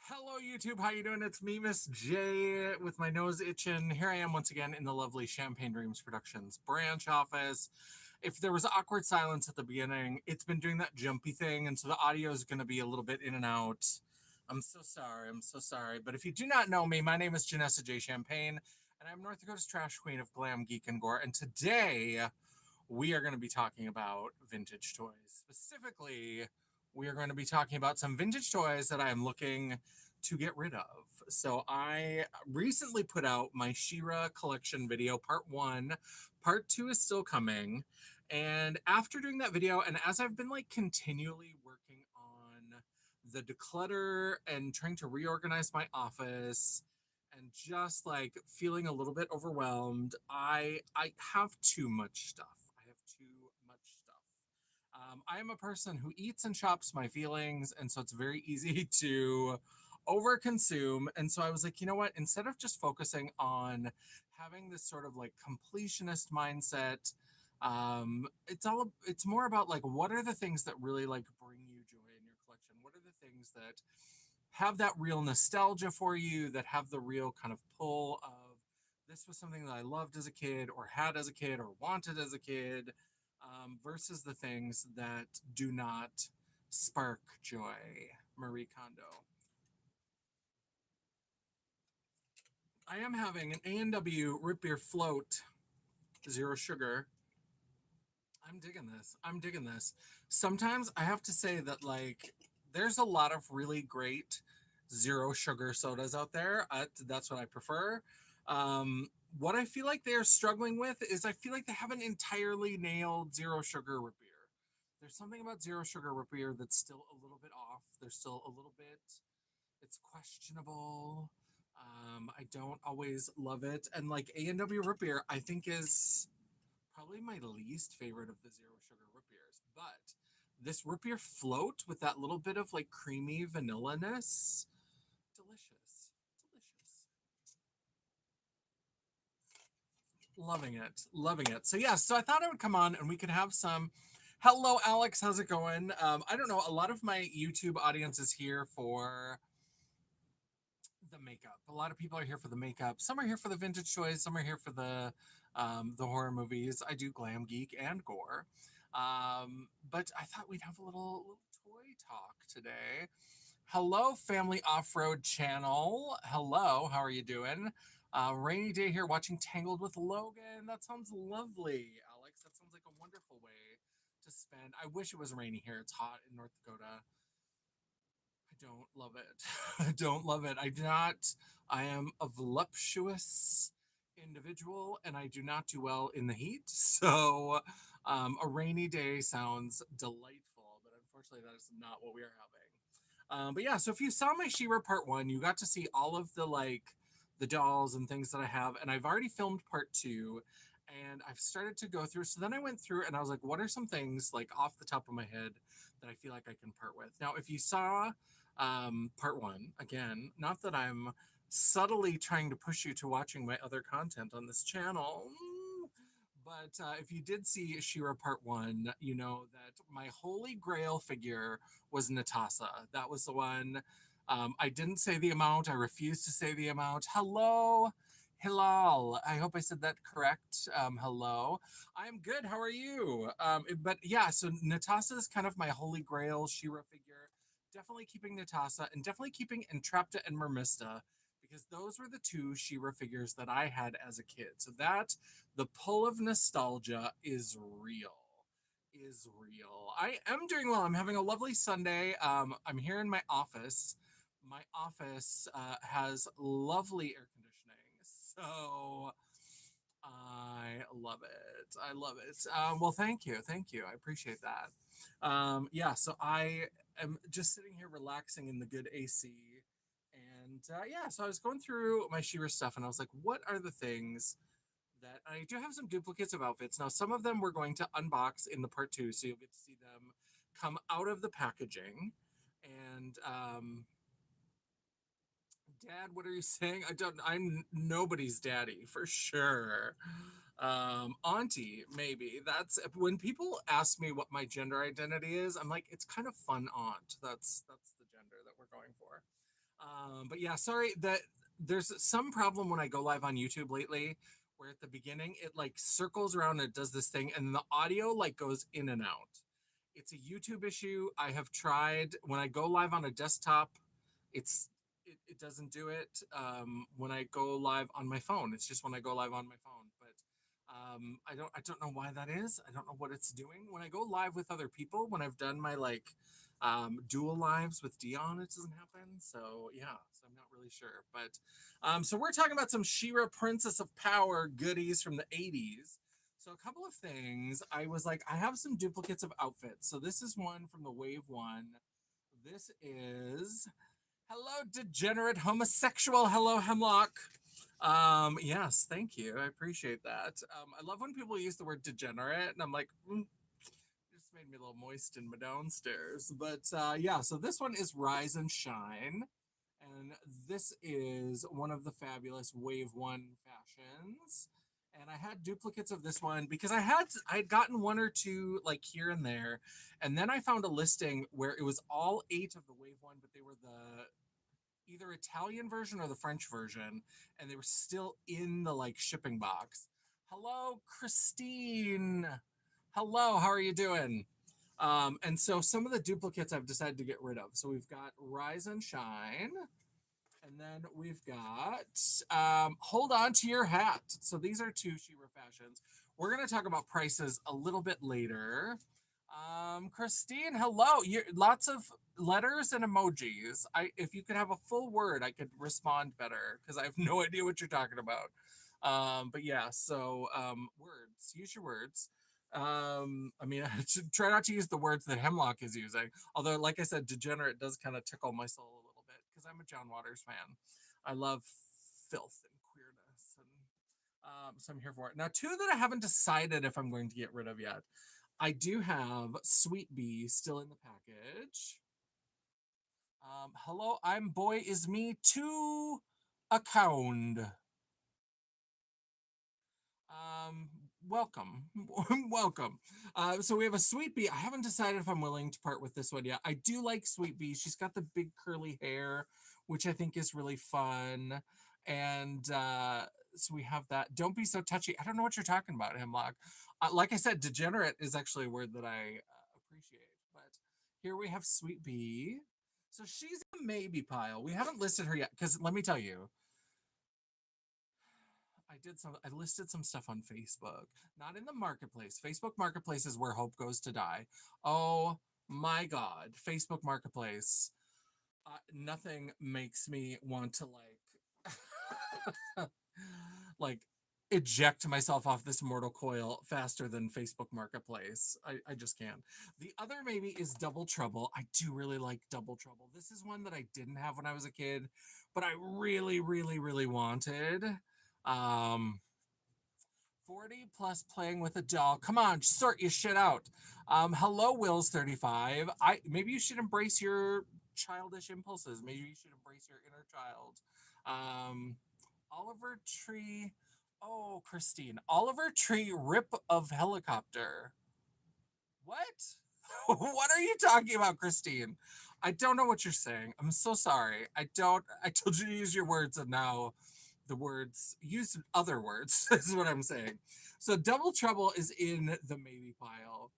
Hello YouTube, how you doing? It's me, Miss J, with my nose itching. Here I am once again in the lovely Champagne Dreams Productions branch office. If there was awkward silence at the beginning, it's been doing that jumpy thing, and so the audio is going to be a little bit in and out. I'm so sorry, I'm so sorry. But if you do not know me, my name is Janessa J. Champagne, and I'm North Dakota's trash queen of glam, geek, and gore. And today, we are going to be talking about vintage toys. Specifically, we are going to be talking about some vintage toys that I am looking to get rid of. So I recently put out my She-Ra collection video, part one. Part two is still coming. And after doing that video, and as I've been like continually working on the declutter and trying to reorganize my office and just like feeling a little bit overwhelmed, I have too much stuff. I have too much stuff. I am a person who eats and shops my feelings, and so it's very easy to overconsume. And so I was like, you know what? Instead of just focusing on having this sort of like completionist mindset, it's more about like what are the things that really like bring you joy in your collection? What are the things that have that real nostalgia for you, that have the real kind of pull of this was something that I loved as a kid or had as a kid or wanted as a kid, versus the things that do not spark joy. Marie Kondo. I am having an A&W root beer float, zero sugar. I'm digging this. I'm digging this. Sometimes I have to say that like there's a lot of really great zero sugar sodas out there. That's what I prefer. What I feel like they're struggling with is I feel like they haven't entirely nailed zero sugar root beer. There's something about zero sugar root beer that's still a little bit off. There's still a little bit, it's questionable. I don't always love it. And like A&W root beer, I think is probably my least favorite of the zero sugar root beers. But this root beer float with that little bit of like creamy vanilla-ness, delicious, delicious. Loving it, loving it. So yeah, so I thought I would come on and we could have some. Hello, Alex. How's it going? I don't know. A lot of my YouTube audience is here for the makeup. A lot of people are here for the makeup. Some are here for the vintage toys. Some are here for the horror movies. I do glam geek and gore. But I thought we'd have a little toy talk today. Hello, Family Off-Road Channel. Hello, how are you doing? Rainy day here watching Tangled with Logan. That sounds lovely, Alex. That sounds like a wonderful way to spend. I wish it was rainy here. It's hot in North Dakota. I don't love it. I don't love it. I do not. I am a voluptuous individual and I do not do well in the heat. So a rainy day sounds delightful, but unfortunately, that is not what we are having. But yeah, so if you saw my She-Ra part one, you got to see all of the like the dolls and things that I have, and I've already filmed part two. And I've started to go through. So then I went through and I was like, what are some things like off the top of my head that I feel like I can part with? Now, if you saw part one, again, not that I'm subtly trying to push you to watching my other content on this channel, but if you did see She-Ra part one, you know that my holy grail figure was Natasha. That was the one. I didn't say the amount. I refused to say the amount. Hello, Hilal. I hope I said that correct. Hello. I'm good. How are you? But yeah, so Natasha is kind of my holy grail She-Ra figure. Definitely keeping Natasha and definitely keeping Entrapta and Mermista because those were the two She-Ra figures that I had as a kid. So that the pull of nostalgia is real. Is real. I am doing well. I'm having a lovely Sunday. I'm here in my office. My office has lovely air conditioning, so I love it. I love it. Well, thank you, thank you. I appreciate that. Yeah, so I am just sitting here relaxing in the good AC, and yeah, so I was going through my She-Ra stuff, and I was like, what are the things that I do have some duplicates of outfits. Now, some of them we're going to unbox in the part two, so you'll get to see them come out of the packaging. And Dad, what are you saying? I'm nobody's daddy for sure. Auntie, maybe. That's when people ask me what my gender identity is, I'm like, it's kind of fun aunt. That's the gender that we're going for. But yeah, sorry that there's some problem when I go live on YouTube lately, where at the beginning it like circles around and it does this thing, and the audio like goes in and out. It's a YouTube issue. I have tried when I go live on a desktop, it's it doesn't do it. When I go live on my phone, it's just when I go live on my phone. But I don't know why that is. I don't know what it's doing. When I go live with other people, when I've done my like dual lives with Dion, it doesn't happen. So yeah, so I'm not really sure. But so we're talking about some She-Ra Princess of Power goodies from the 80s. So a couple of things. I was like, I have some duplicates of outfits. So this is one from the Wave One. This is hello, degenerate homosexual. Hello, Hemlock. Yes, thank you. I appreciate that. I love when people use the word degenerate, and I'm like, it just made me a little moist in my downstairs. But yeah, so this one is Rise and Shine. And this is one of the fabulous Wave One fashions. And I had duplicates of this one because I had gotten one or two like here and there. And then I found a listing where it was all eight of the Wave One, but they were the either Italian version or the French version, and they were still in the like shipping box. Hello, Christine. Hello, how are you doing? And so some of the duplicates I've decided to get rid of. So we've got Rise and Shine, and then we've got Hold On to Your Hat. So these are two She-Ra fashions. We're going to talk about prices a little bit later. Christine, hello. Lots of letters and emojis. If you could have a full word, I could respond better because I have no idea what you're talking about. But yeah, so words. Use your words. I mean, I should try not to use the words that Hemlock is using. Although, like I said, degenerate does kind of tickle my soul a little bit because I'm a John Waters fan. I love filth and queerness, and so I'm here for it. Now, two that I haven't decided if I'm going to get rid of yet. I do have Sweet Bee still in the package. Hello, I'm Boy Is Me to account. Um, welcome, welcome. So we have a Sweet Bee. I haven't decided if I'm willing to part with this one yet. I do like Sweet Bee. She's got the big curly hair, which I think is really fun. And so we have that. Don't be so touchy. I don't know what you're talking about, Hemlock. Like I said, degenerate is actually a word that I appreciate. But here we have Sweet Bee. So she's a maybe pile. We haven't listed her yet because let me tell you, I listed some stuff on Facebook, not in the marketplace. Facebook Marketplace is where hope goes to die. Oh my god, Facebook Marketplace. Nothing makes me want to like eject myself off this mortal coil faster than Facebook Marketplace. I just can't. The other maybe is Double Trouble. I do really like Double Trouble. This is one that I didn't have when I was a kid, but I really, really, really wanted. Um, 40 plus playing with a doll. Come on, sort your shit out. Hello, Will's 35. Maybe you should embrace your childish impulses. Maybe you should embrace your inner child. Um, Oliver Tree. Oh, Christine. Oliver Tree rip of helicopter. What? What are you talking about, Christine? I don't know what you're saying. I'm so sorry. I told you to use your words and now the words use other words is what I'm saying. So Double Trouble is in the maybe pile.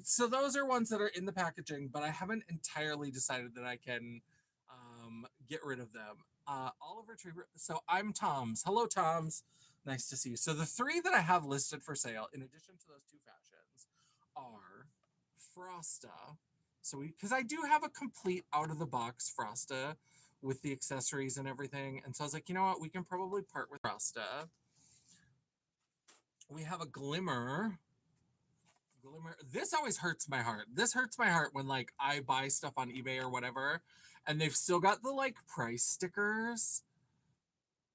So those are ones that are in the packaging, but I haven't entirely decided that I can get rid of them. Oliver Tree. So I'm Tom's. Hello, Tom's. Nice to see you. So the three that I have listed for sale, in addition to those two fashions, are Frosta. So because I do have a complete out of the box Frosta with the accessories and everything. And so I was like, you know what? We can probably part with Frosta. We have a Glimmer. Glimmer. This always hurts my heart. This hurts my heart when like I buy stuff on eBay or whatever, and they've still got the like price stickers.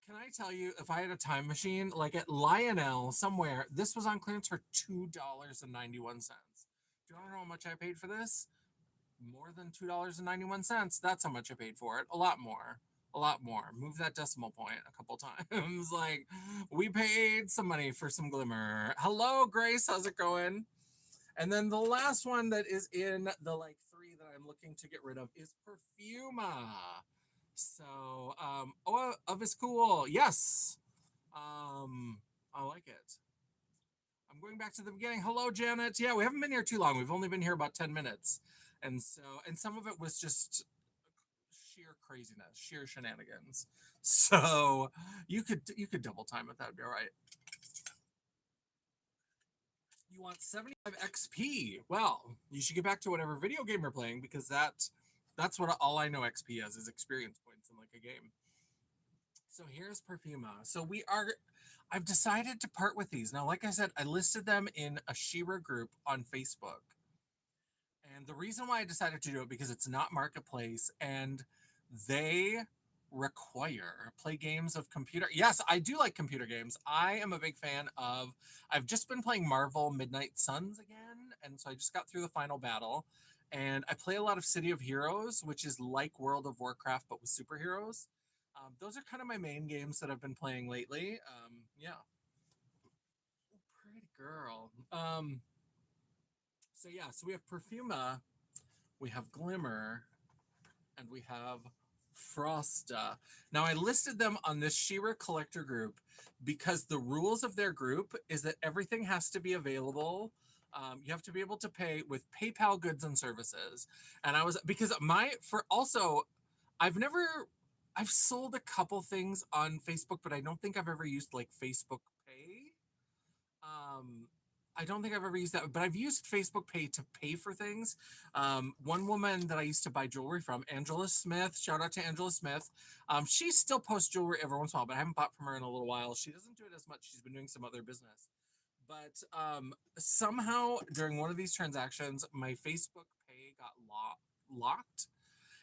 Can I tell you, if I had a time machine, like at Lionel somewhere, this was on clearance for $2.91. Do you want to know how much I paid for this? More than $2.91. That's how much I paid for it. A lot more. A lot more. Move that decimal point a couple times. Like, we paid some money for some Glimmer. Hello, Grace. How's it going? And then the last one that is in the like three that I'm looking to get rid of is Perfuma. So, oh, of is cool. Yes. Um, I like it. I'm going back to the beginning. Hello, Janet. Yeah, we haven't been here too long. We've only been here about 10 minutes. And so, and some of it was just sheer craziness, sheer shenanigans. So you could double time it. That would be all right. You want 75 XP? Well, you should get back to whatever video game you're playing because that's what all I know XP as is experience points in like a game. So here's Perfuma. So I've decided to part with these. Now, like I said, I listed them in a Shira group on Facebook. And the reason why I decided to do it because it's not marketplace and they require play games of computer. Yes, I do like computer games. I am a big fan of I've just been playing Marvel Midnight Suns again, and so I just got through the final battle. And I play a lot of City of Heroes, which is like World of Warcraft but with superheroes. Those are kind of my main games that I've been playing lately. Yeah, pretty girl. So yeah, so we have Perfuma, we have Glimmer, and we have Frosta. Now, I listed them on this Shira collector group because the rules of their group is that everything has to be available. You have to be able to pay with PayPal goods and services. And I was because my for also, I've never I've sold a couple things on Facebook, but I don't think I've ever used like Facebook Pay. Um, I don't think I've ever used that, but I've used Facebook Pay to pay for things. One woman that I used to buy jewelry from, Angela Smith, shout out to Angela Smith. She still posts jewelry every once in a while, but I haven't bought from her in a little while. She doesn't do it as much. She's been doing some other business. But somehow during one of these transactions, my Facebook Pay got locked.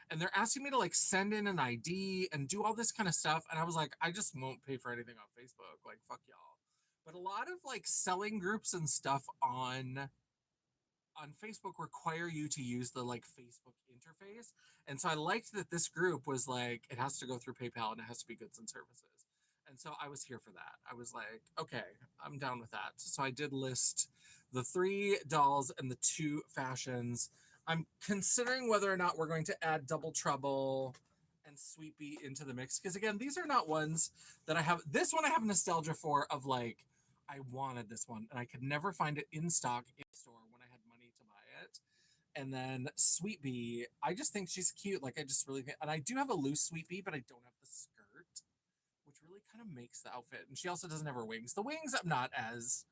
And they're asking me to like send in an ID and do all this kind of stuff. And I was like, I just won't pay for anything on Facebook. Like, fuck y'all. But a lot of like selling groups and stuff on Facebook require you to use the like Facebook interface. And so I liked that this group was like, it has to go through PayPal and it has to be goods and services. And so I was here for that. I was like, okay, I'm down with that. So I did list the three dolls and the two fashions. I'm considering whether or not we're going to add Double Trouble and Sweet Bee into the mix. Because again, these are not ones that I have. This one I have nostalgia for of like, I wanted this one and I could never find it in stock in the store when I had money to buy it. And then Sweet Bee, I just think she's cute. Like I just really think, and I do have a loose Sweet Bee, but I don't have the skirt, which really kind of makes the outfit. And she also doesn't have her wings. The wings I'm not as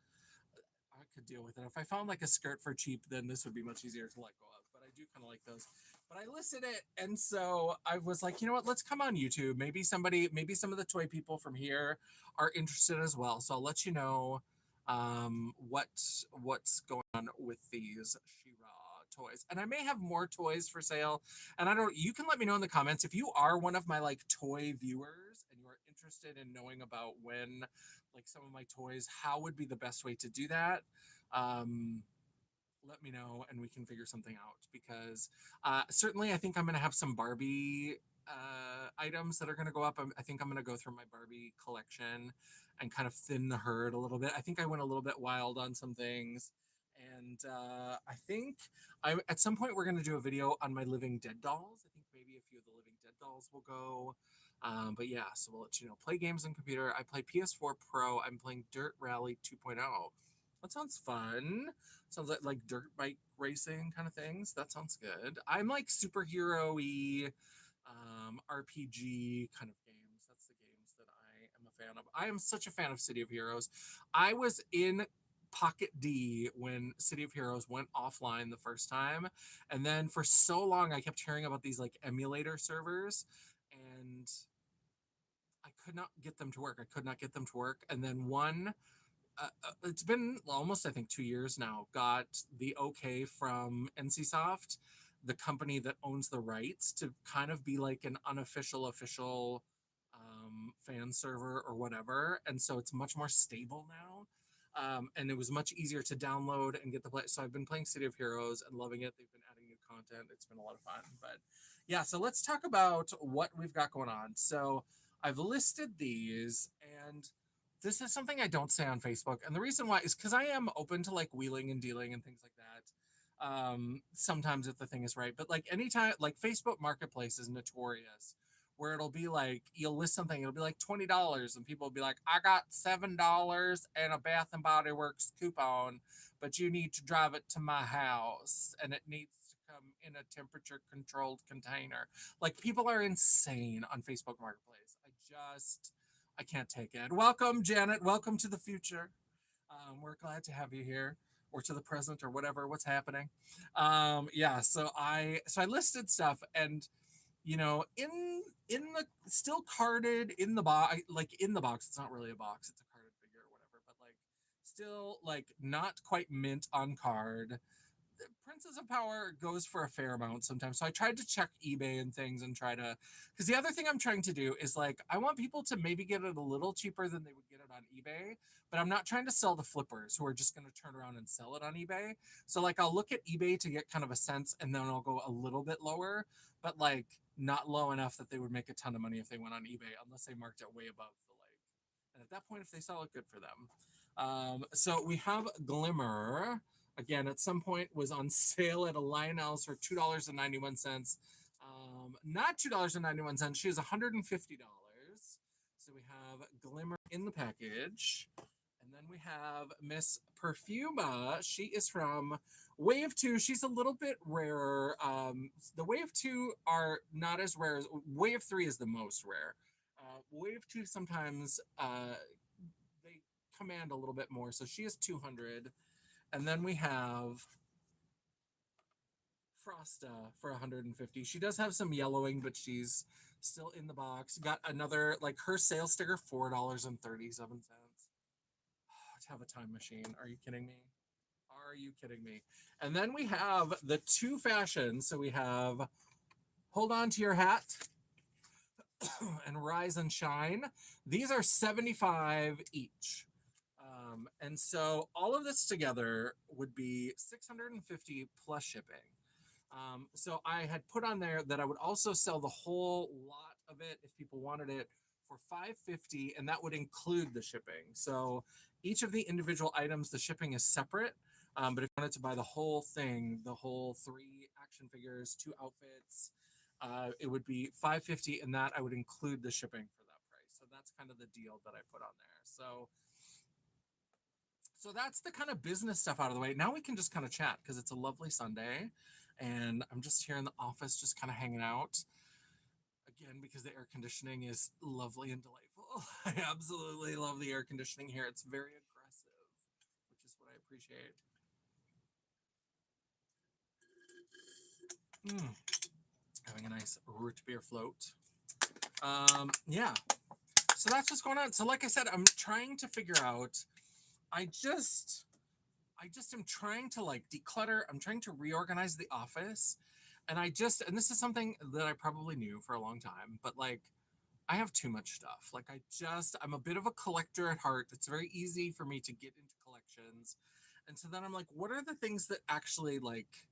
I could deal with it. If I found like a skirt for cheap, then this would be much easier to let go of. But I do kind of like those. But I listed it, and so I was like, you know what? Let's come on YouTube. Maybe some of the toy people from here are interested as well. So I'll let you know what's going on with these She-Ra toys. And I may have more toys for sale. And I don't. You can let me know in the comments if you are one of my like toy viewers and you are interested in knowing about when like some of my toys, how would be the best way to do that. um Let me know and we can figure something out because certainly I think I'm going to have some Barbie items that are going to go up. I think I'm going to go through my Barbie collection and kind of thin the herd a little bit. I think I went a little bit wild on some things. And I think at some point we're going to do a video on my Living Dead dolls. I think maybe a few of the Living Dead dolls will go. But yeah, so we'll let you know. Play games on computer. I play PS4 Pro. I'm playing Dirt Rally 2.0. That sounds fun. Sounds like dirt bike racing kind of things. That sounds good. I'm like superhero-y, RPG kind of games. That's the games that I am a fan of. I am such a fan of City of Heroes. I was in Pocket D when City of Heroes went offline the first time. And then for so long, I kept hearing about these like emulator servers. And I could not get them to work. I could not get them to work. And then it's been almost I think 2 years now, got the okay from NCSoft, the company that owns the rights, to kind of be like an unofficial official fan server or whatever, and so it's much more stable now. And it was much easier to download and get the play. So I've been playing City of Heroes and loving it. They've been adding new content. It's been a lot of fun. But yeah, so let's talk about what we've got going on. So I've listed these, and this is something I don't say on Facebook. And the reason why is because I am open to like wheeling and dealing and things like that. Sometimes if the thing is right. But like anytime, like Facebook Marketplace is notorious where it'll be like you'll list something, it'll be like $20, and people will be like, I got $7 and a Bath and Body Works coupon, but you need to drive it to my house and it needs to come in a temperature controlled container. Like people are insane on Facebook Marketplace. I can't take it. Welcome, Janet. Welcome to the future. We're glad to have you here, or to the present, or whatever. What's happening? Yeah. So I listed stuff, and in the still carded in the box, like in the box. It's not really a box; it's a carded figure or whatever. But like, still like not quite mint on card. Princess of Power goes for a fair amount sometimes. So I tried to check eBay and things and try to, because the other thing I'm trying to do is like, I want people to maybe get it a little cheaper than they would get it on eBay, but I'm not trying to sell the flippers who are just going to turn around and sell it on eBay. So like, I'll look at eBay to get kind of a sense, and then I'll go a little bit lower, but like not low enough that they would make a ton of money if they went on eBay, unless they marked it way above the like. And at that point, if they sell it, good for them. So we have Glimmer. Again, at some point was on sale at a Lionel's for $2.91. Not $2.91. She is $150. So we have Glimmer in the package. And then we have Miss Perfuma. She is from Wave 2. She's a little bit rarer. The Wave 2 are not as rare as Wave 3 is the most rare. Wave 2 sometimes they command a little bit more. So she is 200. And then we have Frosta for 150. She does have some yellowing, but she's still in the box. Got another, like her sales sticker, $4.37. To have a time machine. Are you kidding me? Are you kidding me? And then we have the two fashions. So we have Hold On to Your Hat and Rise and Shine. These are 75 each. And so all of this together would be 650 plus shipping. So I had put on there that I would also sell the whole lot of it if people wanted it for 550, and that would include the shipping. So each of the individual items, the shipping is separate. But if you wanted to buy the whole thing, the whole 3 action figures, 2 outfits, it would be 550, and that I would include the shipping for that price. So that's kind of the deal that I put on there. So that's the kind of business stuff out of the way. Now we can just kind of chat because it's a lovely Sunday, and I'm just here in the office, just kind of hanging out. Again, because the air conditioning is lovely and delightful. I absolutely love the air conditioning here. It's very aggressive, which is what I appreciate. Mm, having a nice root beer float. Yeah. So that's what's going on. So like I said, I'm trying to figure out. I just am trying to like declutter. I'm trying to reorganize the office. And this is something that I probably knew for a long time, but like I have too much stuff. Like I'm a bit of a collector at heart. It's very easy for me to get into collections. And so then I'm like, what are the things that actually like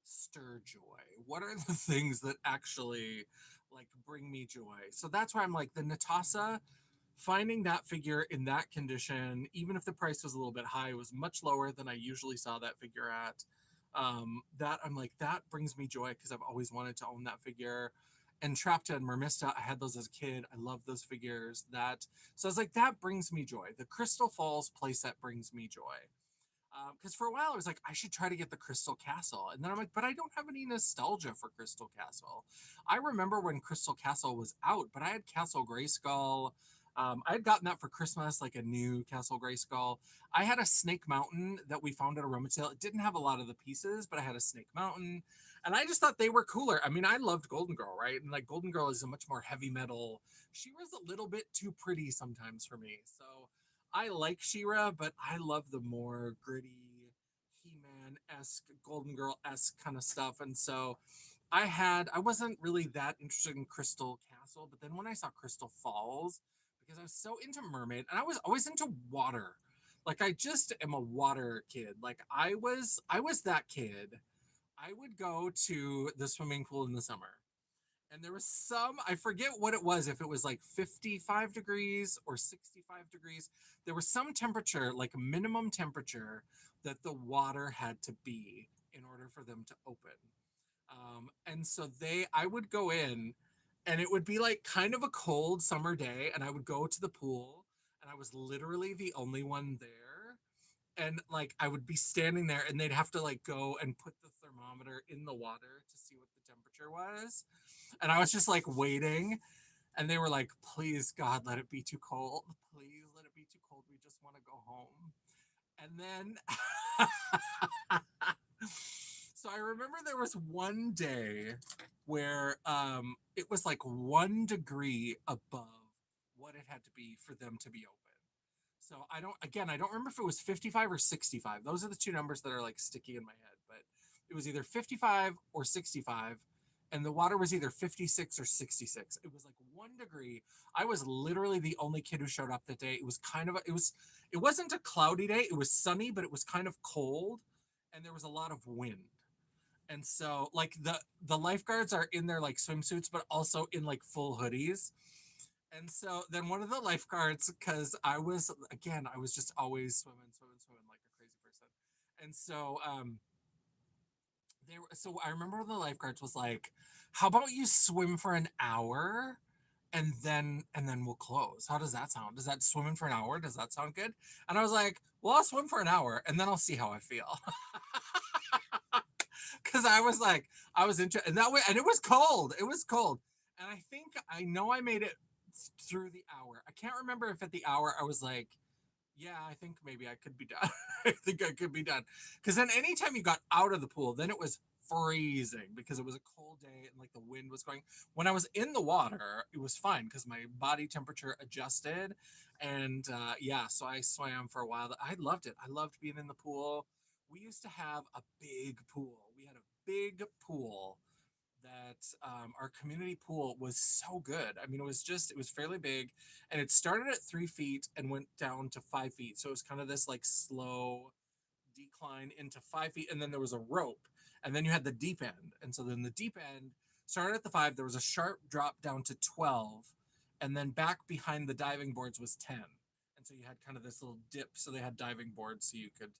stir joy? What are the things that actually like bring me joy? So that's why I'm like the Natasa, finding that figure in that condition, even if the price was a little bit high, was much lower than I usually saw that figure at. That I'm like, that brings me joy because I've always wanted to own that figure. And Trapta and Mermista, I had those as a kid. I love those figures. So I was like, that brings me joy. The Crystal Falls playset brings me joy. Because for a while I was like, I should try to get the Crystal Castle. And then I'm like, but I don't have any nostalgia for Crystal Castle. I remember when Crystal Castle was out, but I had Castle Grayskull. I had gotten that for Christmas, like a new Castle Grayskull. I had a Snake Mountain that we found at a rummage sale. It didn't have a lot of the pieces, but I had a Snake Mountain. And I just thought they were cooler. I mean, I loved Golden Girl, right? And like Golden Girl is a much more heavy metal. She was a little bit too pretty sometimes for me. So I like She-Ra, but I love the more gritty, He-Man-esque, Golden Girl-esque kind of stuff. And so I wasn't really that interested in Crystal Castle, but then when I saw Crystal Falls, because I was so into mermaid, and I was always into water. Like I just am a water kid. Like I was that kid. I would go to the swimming pool in the summer. And there was I forget what it was, if it was like 55 degrees or 65 degrees. There was some temperature, like a minimum temperature, that the water had to be in order for them to open. And so I would go in, And it would be like kind of a cold summer day, and I would go to the pool, and I was literally the only one there. And like I would be standing there, and they'd have to like go and put the thermometer in the water to see what the temperature was. And I was just like waiting, and they were like, please, God, let it be too cold. Please let it be too cold. We just want to go home. And then so I remember there was one day where it was like 1 degree above what it had to be for them to be open. So I don't remember if it was 55 or 65. Those are the two numbers that are like sticky in my head, but it was either 55 or 65, and the water was either 56 or 66. It was like 1 degree. I was literally the only kid who showed up that day. It was kind of it wasn't a cloudy day. It was sunny, but it was kind of cold, and there was a lot of wind. And so like the lifeguards are in their like swimsuits, but also in like full hoodies. And so then one of the lifeguards, because I was just always swimming like a crazy person. And so so I remember the lifeguards was like, how about you swim for an hour, and then we'll close. How does that sound? Does that swimming for an hour? Does that sound good? And I was like, well, I'll swim for an hour and then I'll see how I feel. Cause I was like, I was into and that way, and it was cold. It was cold. And I know I made it through the hour. I can't remember if at the hour I was like, yeah, I think maybe I could be done. I think I could be done. Because then anytime you got out of the pool, then it was freezing because it was a cold day and like the wind was going. When I was in the water, it was fine because my body temperature adjusted. And yeah, so I swam for a while. I loved it. I loved being in the pool. We used to have a big pool. We had a big pool that our community pool was so good. I mean, it was fairly big, and it started at 3 feet and went down to 5 feet. So it was kind of this like slow decline into 5 feet, and then there was a rope, and then you had the deep end. And so then the deep end started at the five, there was a sharp drop down to 12, and then back behind the diving boards was 10. And so you had kind of this little dip. So they had diving boards so you could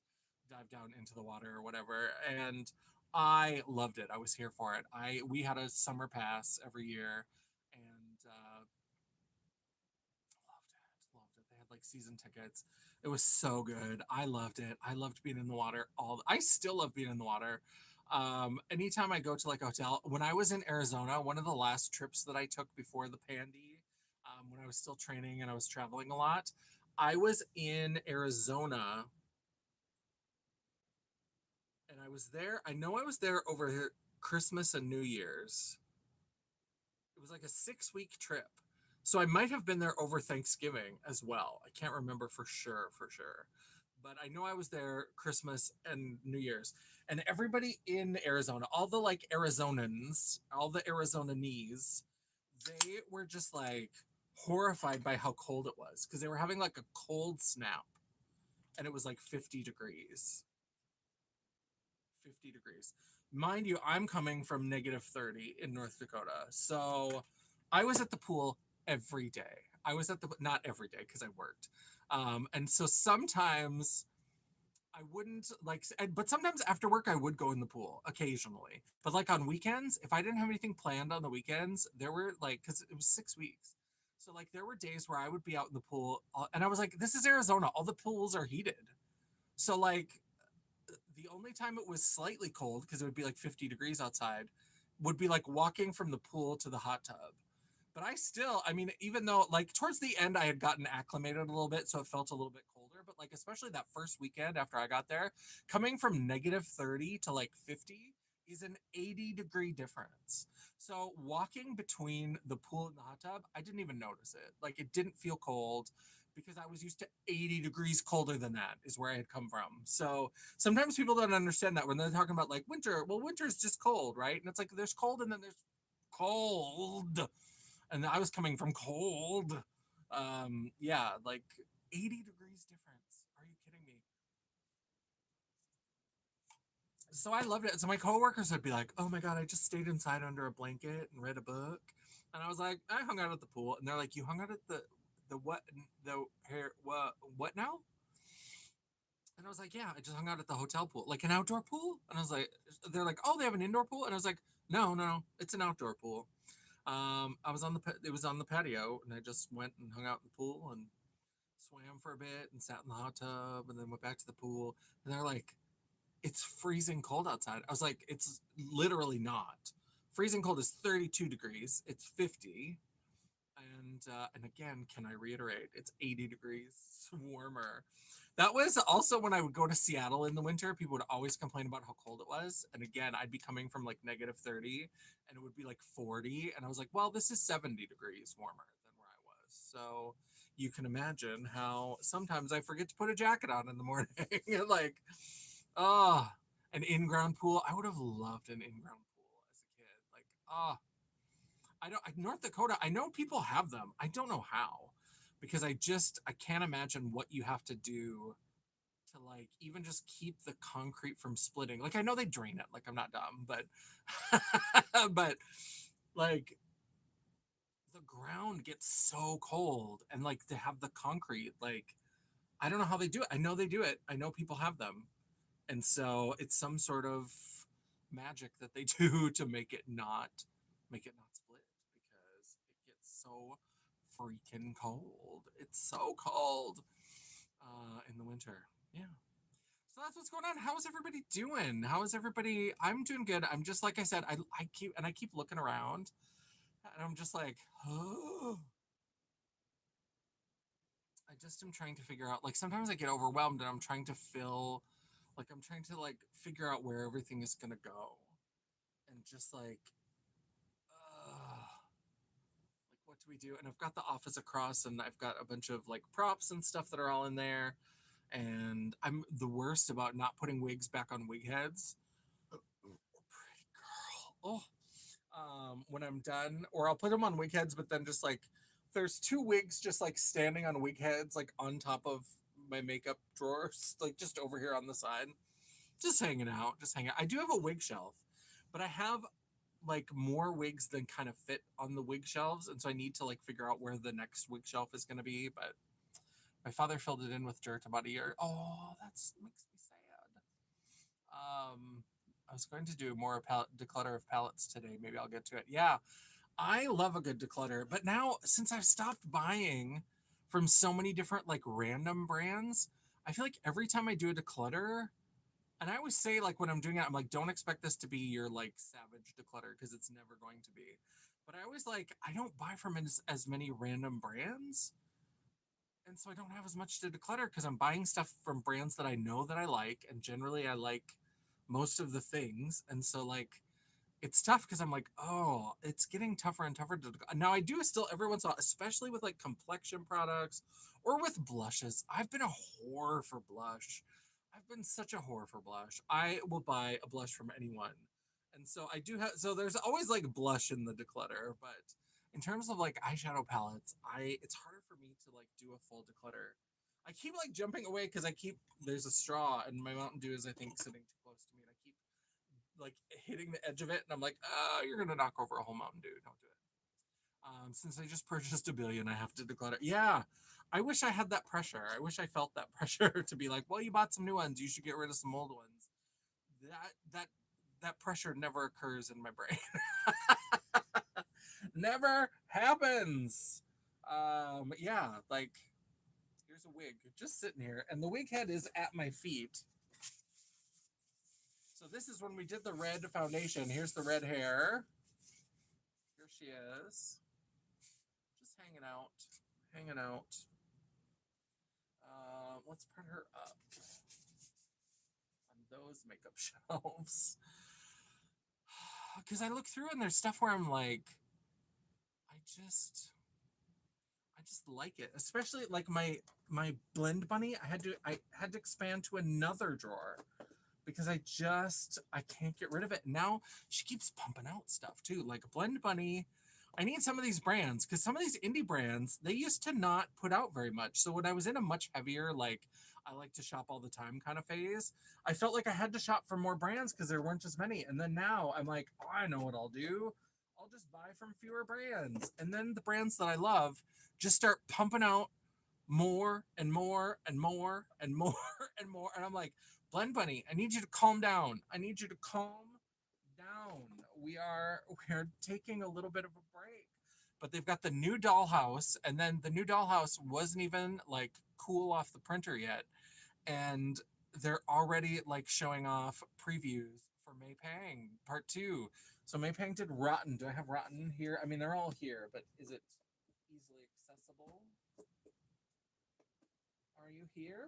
dive down into the water or whatever. And I loved it. I was here for it. We had a summer pass every year, and loved it. Loved it. They had like season tickets. It was so good. I loved it. I loved being in the water. I still love being in the water. Anytime I go to like a hotel, when I was in Arizona, one of the last trips that I took before the pandy, when I was still training and I was traveling a lot, I was in Arizona, and I was there. I know I was there over Christmas and New Year's. It was like a 6 week trip. So I might have been there over Thanksgiving as well. I can't remember for sure. But I know I was there Christmas and New Year's. And everybody in Arizona, all the like Arizonans, all the Arizonanese, they were just like horrified by how cold it was because they were having like a cold snap, and it was like 50 degrees. 50 degrees. Mind you, I'm coming from negative 30 in North Dakota. So I was at the pool every day. I was at the, not every day because I worked. And so sometimes I wouldn't like, but sometimes after work, I would go in the pool occasionally. But like on weekends, if I didn't have anything planned on the weekends, there were like, because it was 6 weeks. So like there were days where I would be out in the pool, and I was like, this is Arizona. All the pools are heated. So like the only time it was slightly cold, because it would be like 50 degrees outside, would be like walking from the pool to the hot tub. But I mean, even though like towards the end I had gotten acclimated a little bit, so it felt a little bit colder, but like especially that first weekend after I got there, coming from negative 30 to like 50 is an 80-degree difference. So walking between the pool and the hot tub, I didn't even notice it. Like it didn't feel cold because I was used to 80 degrees colder than that is where I had come from. So sometimes people don't understand that when they're talking about like winter. Well, winter is just cold, right? And it's like there's cold and then there's cold. And I was coming from cold. Yeah, like 80 degrees difference. Are you kidding me? So I loved it. So my coworkers would be like, "Oh my god, I just stayed inside under a blanket and read a book," and I was like, "I hung out at the pool," and they're like, "You hung out at the what the hair what now?" And I was like, "Yeah, I just hung out at the hotel pool, like an outdoor pool." And I was like, "They're like, oh, they have an indoor pool," and I was like, "No, no, no, it's an outdoor pool." I was on it was on the patio, and I just went and hung out in the pool and swam for a bit and sat in the hot tub, and then went back to the pool. And they're like, "It's freezing cold outside." I was like, "It's literally not. Freezing cold is 32 degrees. It's 50." And again, can I reiterate? It's 80 degrees warmer. That was also when I would go to Seattle in the winter. People would always complain about how cold it was. And again, I'd be coming from like -30, and it would be like 40. And I was like, well, this is 70 degrees warmer than where I was. So you can imagine how sometimes I forget to put a jacket on in the morning. Like, oh, an in-ground pool. I would have loved an in-ground pool as a kid. Like, I don't, North Dakota, I know people have them. I don't know how, because I can't imagine what you have to do to like even just keep the concrete from splitting. Like I know they drain it, like I'm not dumb, but but like the ground gets so cold, and like to have the concrete, like I don't know how they do it. I know they do it. I know people have them. And so it's some sort of magic that they do to make it not split, because it gets so freaking cold. It's so cold in the winter. Yeah. So that's what's going on. How is everybody doing? How is everybody? I'm doing good. I'm just like I said. I keep looking around, and I'm just like, oh. I just am trying to figure out. Like sometimes I get overwhelmed, and I'm trying to fill. Like I'm trying to like figure out where everything is gonna go, and just like, like what do we do? And I've got the office across, and I've got a bunch of like props and stuff that are all in there. And I'm the worst about not putting wigs back on wig heads. Pretty girl. When I'm done, or I'll put them on wig heads, but then just like there's two wigs just like standing on wig heads, like on top of my makeup drawers, like just over here on the side, just hanging out, just hanging out. I do have a wig shelf, but I have like more wigs than kind of fit on the wig shelves, and so I need to like figure out where the next wig shelf is going to be. But my father filled it in with dirt about a year. Oh, that's makes me sad. I was going to do more declutter of palettes today. Maybe I'll get to it. Yeah, I love a good declutter, but now since I've stopped buying from so many different like random brands, I feel like every time I do a declutter, and I always say like when I'm doing it, I'm like, don't expect this to be your like savage declutter, because it's never going to be. But I always like I don't buy from as many random brands, and so I don't have as much to declutter because I'm buying stuff from brands that I know that I like, and generally I like most of the things, and so like it's tough because I'm like, oh, it's getting tougher and tougher to. Now I do still every once in a while, especially with like complexion products or with blushes. I've been a whore for blush. I've been such a whore for blush. I will buy a blush from anyone, and so I do have. So there's always like blush in the declutter, but in terms of like eyeshadow palettes, I it's harder for me to like do a full declutter. I keep like jumping away because I keep there's a straw, and my Mountain Dew is I think sitting too close to me, and I keep like hitting the edge of it, and I'm like, oh, you're gonna knock over a whole Mountain Dew. Don't do it. Since I just purchased a billion, I have to declutter. Yeah, I wish I had that pressure. I wish I felt that pressure to be like, well, you bought some new ones, you should get rid of some old ones. That that pressure never occurs in my brain. Never happens. Yeah, like here's a wig just sitting here, and the wig head is at my feet. So this is when we did the red foundation. Here's the red hair. Here she is, just hanging out, hanging out. Let's put her up on those makeup shelves. Because I look through and there's stuff where I'm like, I just, I just like it. Especially like my blend bunny. I had to expand to another drawer because I can't get rid of it. Now she keeps pumping out stuff too. Like Blend Bunny, I need some of these brands because some of these indie brands they used to not put out very much. So when I was in a much heavier like I like to shop all the time kind of phase, I felt like I had to shop for more brands because there weren't as many. And then now I'm like, oh, I know what I'll do. I'll just buy from fewer brands. And then the brands that I love just start pumping out more and more and more and more and more. And I'm like, Blend Bunny, I need you to calm down. I need you to calm down. We are taking a little bit of a break. but they've got the new dollhouse, and then the new dollhouse wasn't even like cool off the printer yet, and they're already like showing off previews for May Pang Part Two. So May Pang did Rotten. Do I have Rotten here? I mean, they're all here, but is it easily accessible? Are you here?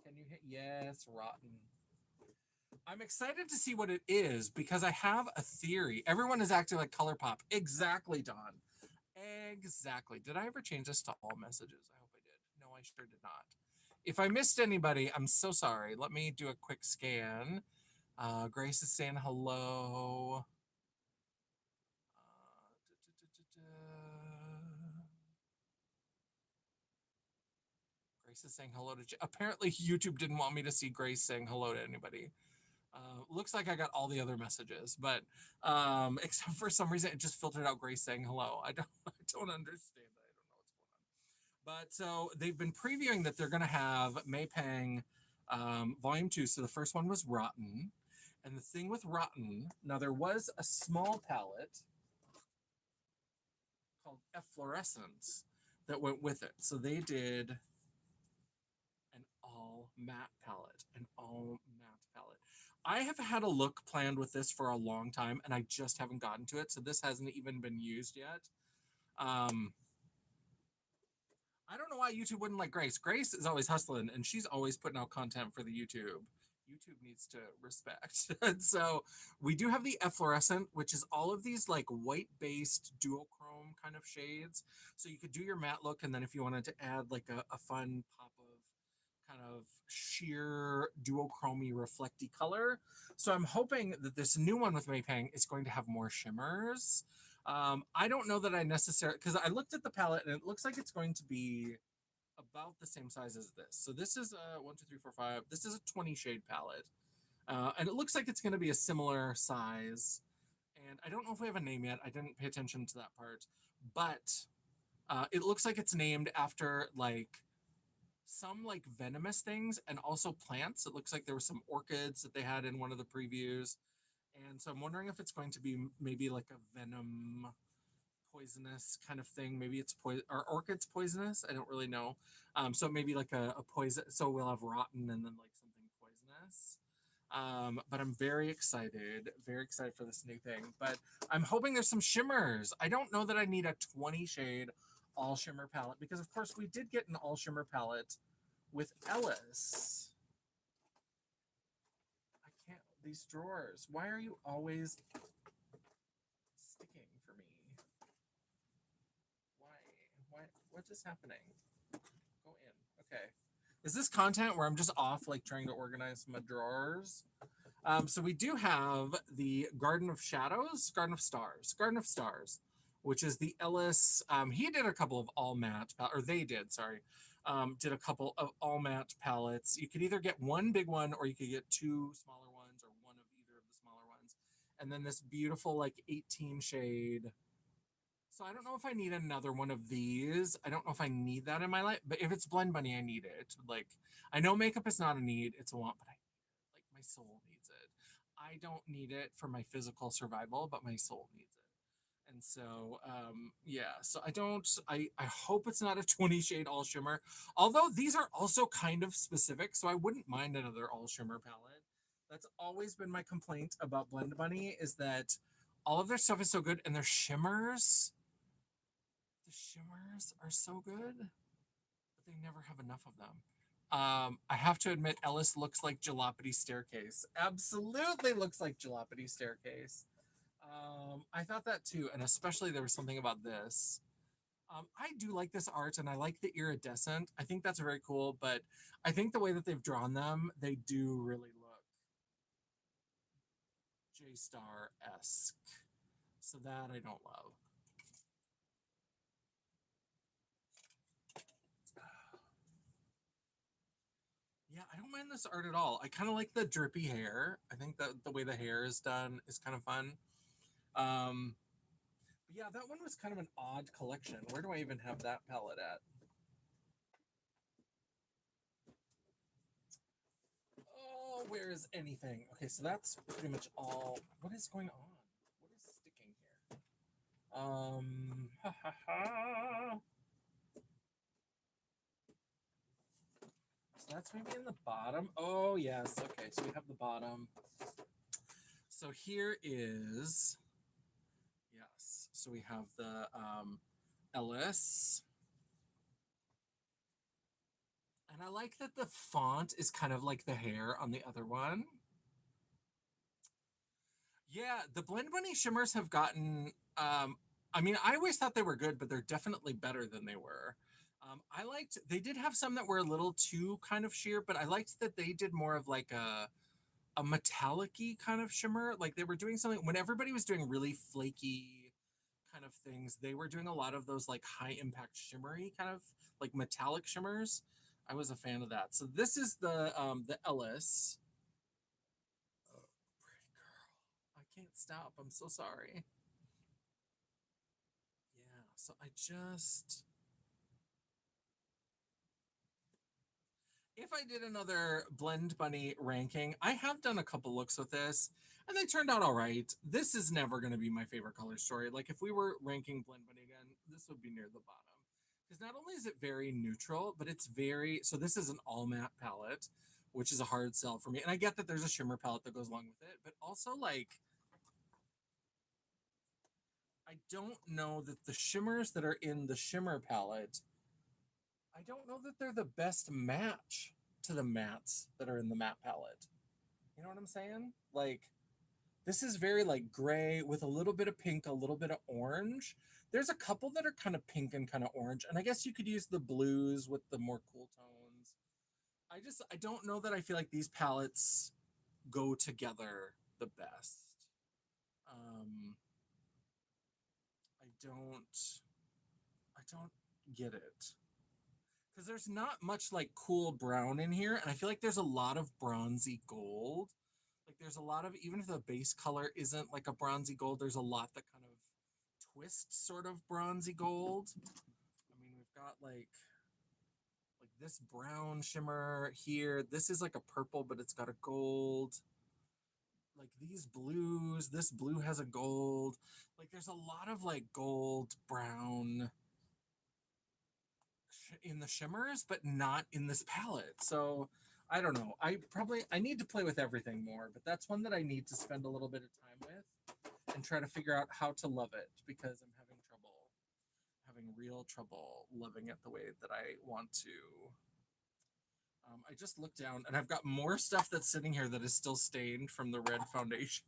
Can you hit yes, Rotten? I'm excited to see what it is because I have a theory. Everyone is acting like ColourPop. Exactly, Don. Exactly. Did I ever change this to all messages? I hope I did. No, I sure did not. If I missed anybody, I'm so sorry. Let me do a quick scan. Grace is saying hello. Grace is saying hello to. Apparently, YouTube didn't want me to see Grace saying hello to anybody. Looks like I got all the other messages, but except for some reason it just filtered out Grace saying hello. I don't I don't understand that. I don't know what's going on. But so they've been previewing that they're going to have May Pang Volume 2. So the first one was Rotten. And the thing with Rotten, now there was a small palette called Efflorescence that went with it. So they did an all matte palette, an all matte palette. I have had a look planned with this for a long time, and I just haven't gotten to it. So this hasn't even been used yet. Um, I don't know why YouTube wouldn't like Grace. Grace is always hustling, and she's always putting out content for the YouTube. YouTube needs to respect. And so we do have the efflorescent, which is all of these like white-based duochrome kind of shades. So you could do your matte look, and then if you wanted to add like a fun pop of kind of sheer duochromy reflecty color. So I'm hoping that this new one with Maypang is going to have more shimmers. I don't know that I necessarily, because I looked at the palette and it looks like it's going to be about the same size as this. So this is a 1, 2, 3, 4, 5. This is a 20 shade palette. And it looks like it's going to be a similar size. And I don't know if we have a name yet. I didn't pay attention to that part. But it looks like it's named after like some like venomous things and also plants. It looks like there were some orchids that they had in one of the previews. And so I'm wondering if it's going to be maybe like a venom poisonous kind of thing. Maybe it's poison. Are orchids poisonous? I don't really know. So maybe like a poison. So we'll have rotten and then like something poisonous. But I'm very excited for this new thing. But I'm hoping there's some shimmers. I don't know that I need a 20 shade all shimmer palette because of course we did get an all shimmer palette with Ellis. I can't, these drawers. Why are you always sticking for me? Why? Why? What is happening? Go in. Okay. Is this content where I'm just off like trying to organize my drawers? So we do have the Garden of Shadows, Garden of Stars, which is the Ellis. He did a couple of all matte, or they did, sorry, did a couple of all matte palettes. You could either get one big one or you could get two smaller ones or one of either of the smaller ones. And then this beautiful like 18 shade. So I don't know if I need another one of these. I don't know if I need that in my life, but if it's Blend Bunny, I need it. Like, I know makeup is not a need, it's a want, but like my soul needs it. I don't need it for my physical survival, but my soul needs it. And so, yeah, so I hope it's not a 20 shade all shimmer. Although these are also kind of specific, so I wouldn't mind another all shimmer palette. That's always been my complaint about Blend Bunny is that all of their stuff is so good and their shimmers, the shimmers are so good, but they never have enough of them. I have to admit, Ellis looks like Jalopity Staircase. Absolutely looks like Jalopity Staircase. I thought that too, and especially there was something about this. I do like this art, and I like the iridescent. I think that's very cool, but I think the way that they've drawn them, they do really look J-Star-esque. So that I don't love. Yeah, I don't mind this art at all. I kind of like the drippy hair. I think that the way the hair is done is kind of fun. Um, but yeah, that one was kind of an odd collection. Where do I even have that palette at? Oh, where is anything? Okay, so that's pretty much all. What is going on? What is sticking here? Ha, ha, ha. So that's maybe in the bottom. Oh, yes. Okay, so we have the bottom. So here is, yes. So we have the Ellis. And I like that the font is kind of like the hair on the other one. Yeah, the Blend Bunny shimmers have gotten. I mean, I always thought they were good, but they're definitely better than they were. I liked. They did have some that were a little too kind of sheer, but I liked that they did more of like a metallic-y kind of shimmer. Like they were doing something when everybody was doing really flaky kind of things. They were doing a lot of those like high impact shimmery kind of like metallic shimmers. I was a fan of that. So this is the Ellis. Oh, pretty girl. I can't stop. I'm so sorry. Yeah. So I just if I did another Blend Bunny ranking, I have done a couple looks with this, and they turned out all right. This is never going to be my favorite color story. Like, if we were ranking Blend Bunny again, this would be near the bottom. Because not only is it very neutral, but it's very. So, this is an all matte palette, which is a hard sell for me. And I get that there's a shimmer palette that goes along with it, but also, like, I don't know that the shimmers that are in the shimmer palette, I don't know that they're the best match to the mattes that are in the matte palette. You know what I'm saying? Like this is very like gray with a little bit of pink, a little bit of orange. There's a couple that are kind of pink and kind of orange, and I guess you could use the blues with the more cool tones. I don't know that I feel like these palettes go together the best. Um, I don't get it because there's not much like cool brown in here, and I feel like there's a lot of bronzy gold. Like there's a lot of even if the base color isn't like a bronzy gold, there's a lot that kind of twist sort of bronzy gold. I mean, we've got like this brown shimmer here. This is like a purple, but it's got a gold. Like these blues, this blue has a gold. Like there's a lot of like gold, brown in the shimmers, but not in this palette. So I don't know. I need to play with everything more, but that's one that I need to spend a little bit of time with and try to figure out how to love it because I'm having real trouble loving it the way that I want to. I just looked down and I've got more stuff that's sitting here that is still stained from the red foundation.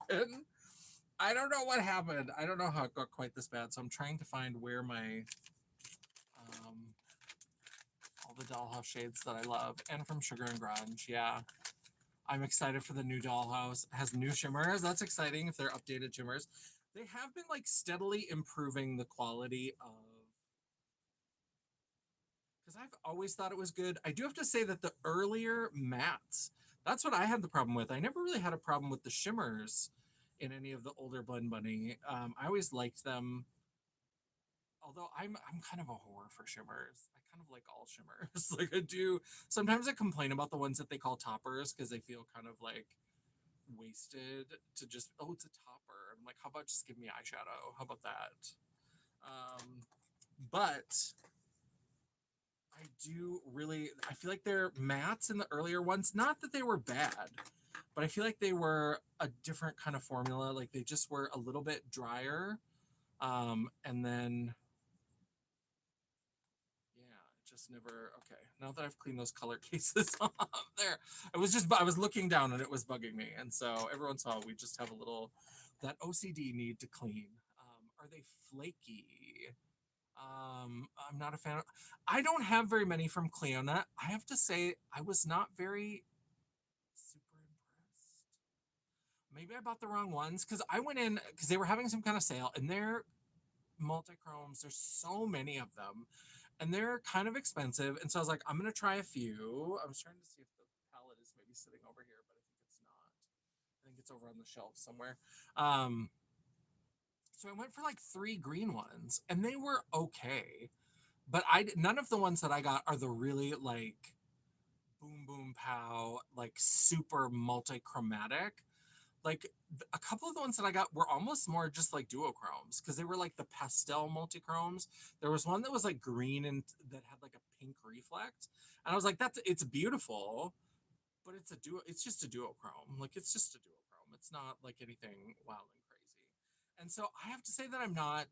I don't know what happened. I don't know how it got quite this bad. So I'm trying to find where my um, all the dollhouse shades that I love and from Sugar and Grunge. Yeah. I'm excited for the new dollhouse. It has new shimmers. That's exciting if they're updated shimmers. They have been like steadily improving the quality of because I've always thought it was good. I do have to say that the earlier mattes, that's what I had the problem with. I never really had a problem with the shimmers in any of the older Blend Bunny. I always liked them. Although I'm kind of a whore for shimmers. I kind of like all shimmers. Like I do. Sometimes I complain about the ones that they call toppers because they feel kind of like wasted to just it's a topper. I'm like, how about just give me eyeshadow? How about that? But I do really I feel like their mattes in the earlier ones, not that they were bad, but I feel like they were a different kind of formula. Like they just were a little bit drier. And then yeah, just never okay. Now that I've cleaned those color cases off there, I was looking down and it was bugging me. And so every once in a while we just have a little that OCD need to clean. Are they flaky? I'm not a fan of I don't have very many from Cleona. I have to say I was not very super impressed. Maybe I bought the wrong ones because I went in because they were having some kind of sale and they're multichromes. There's so many of them and they're kind of expensive. And so I was like, I'm gonna try a few. I was trying to see if the palette is maybe sitting over here, but I think it's not. I think it's over on the shelf somewhere. So I went for like three green ones and they were okay. But none of the ones that I got are the really like boom boom pow like super multi-chromatic. like a couple of the ones that I got were almost more just like duochromes because they were like the pastel multichromes. There was one that was like green and that had like a pink reflect, and I was like, "That's it's beautiful, but it's a duo. It's just a duochrome. Like it's just a duochrome. It's not like anything wild and crazy." And so I have to say that I'm not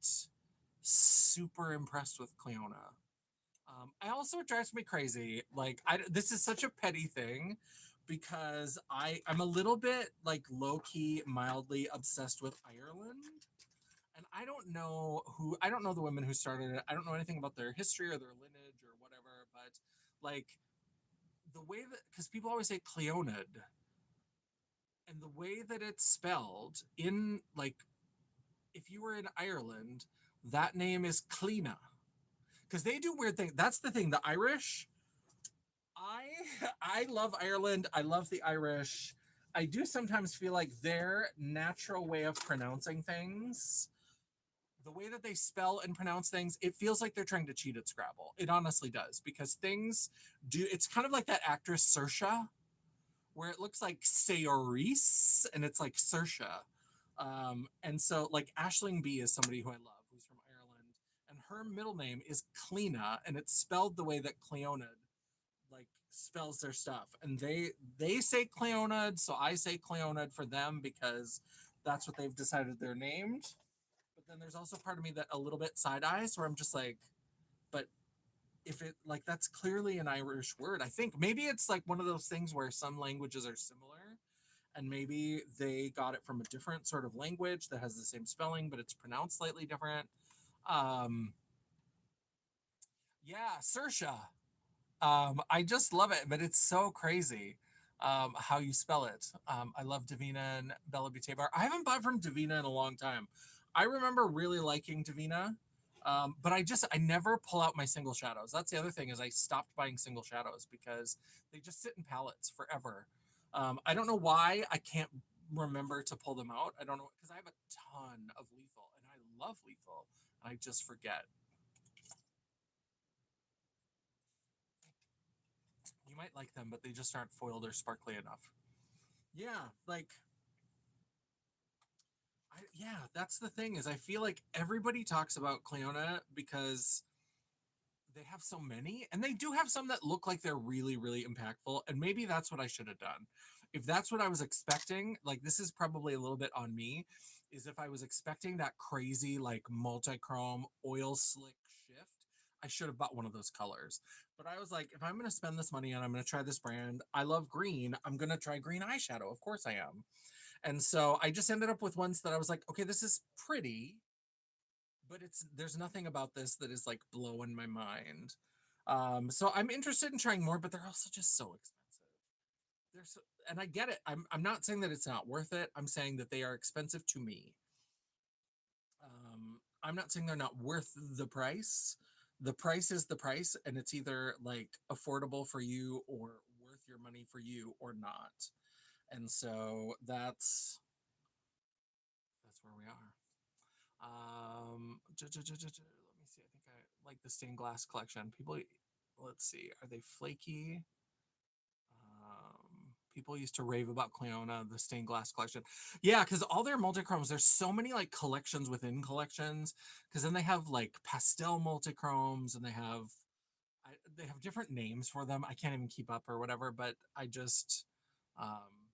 super impressed with Cleona. I also it drives me crazy. Like this is such a petty thing because I'm a little bit like low key, mildly obsessed with Ireland, and I don't know the women who started it. I don't know anything about their history or their lineage or whatever. But like the way that because people always say Cleonid, and the way that it's spelled in like if you were in Ireland, that name is Cleena because they do weird things. That's the thing. The Irish I I love Ireland. I love the Irish. I do sometimes feel like their natural way of pronouncing things, the way that they spell and pronounce things, it feels like they're trying to cheat at Scrabble. It honestly does because things do. It's kind of like that actress Saoirse, where it looks like Saoirse and it's like Saoirse. And so like Aisling B is somebody who I love, who's from Ireland, and her middle name is Cleena, and it's spelled the way that Cleonid like spells their stuff, and they say Cleonid, so I say Cleonid for them because that's what they've decided they're named. But then there's also part of me that a little bit side eyes where I'm just like, but if it like that's clearly an Irish word. I think maybe it's like one of those things where some languages are similar and maybe they got it from a different sort of language that has the same spelling but it's pronounced slightly different. um yeah, Sersha. I just love it, but it's so crazy how you spell it. I love Davina and Bella Butabar. I haven't bought from Davina in a long time. I remember really liking Davina, but I never pull out my single shadows. That's the other thing is I stopped buying single shadows because they just sit in palettes forever. I don't know why I can't remember to pull them out. I don't know because I have a ton of lethal and I love lethal. I just forget. You might like them, but they just aren't foiled or sparkly enough. Yeah, like yeah, that's the thing is I feel like everybody talks about Cleona because they have so many and they do have some that look like they're really really impactful and maybe that's what I should have done. If that's what I was expecting, like this is probably a little bit on me, is if I was expecting that crazy like multi-chrome oil slick shift, I should have bought one of those colors. But I was like, if I'm going to spend this money and I'm going to try this brand, I love green, I'm going to try green eyeshadow. Of course I am. And so I just ended up with ones that I was like, okay, this is pretty, but it's there's nothing about this that is like blowing my mind. So I'm interested in trying more, but they're also just so expensive. They're so, and I get it. I'm not saying that it's not worth it. I'm saying that they are expensive to me. I'm not saying they're not worth the price. The price is the price, and it's either like affordable for you or worth your money for you or not. And so that's where we are. Let me see. I think I like the stained glass collection. People, let's see, are they flaky? People used to rave about Cleona, the stained glass collection. Yeah, because all their multichromes, there's so many like collections within collections. Because then they have like pastel multichromes, and they have different names for them. I can't even keep up or whatever. But um,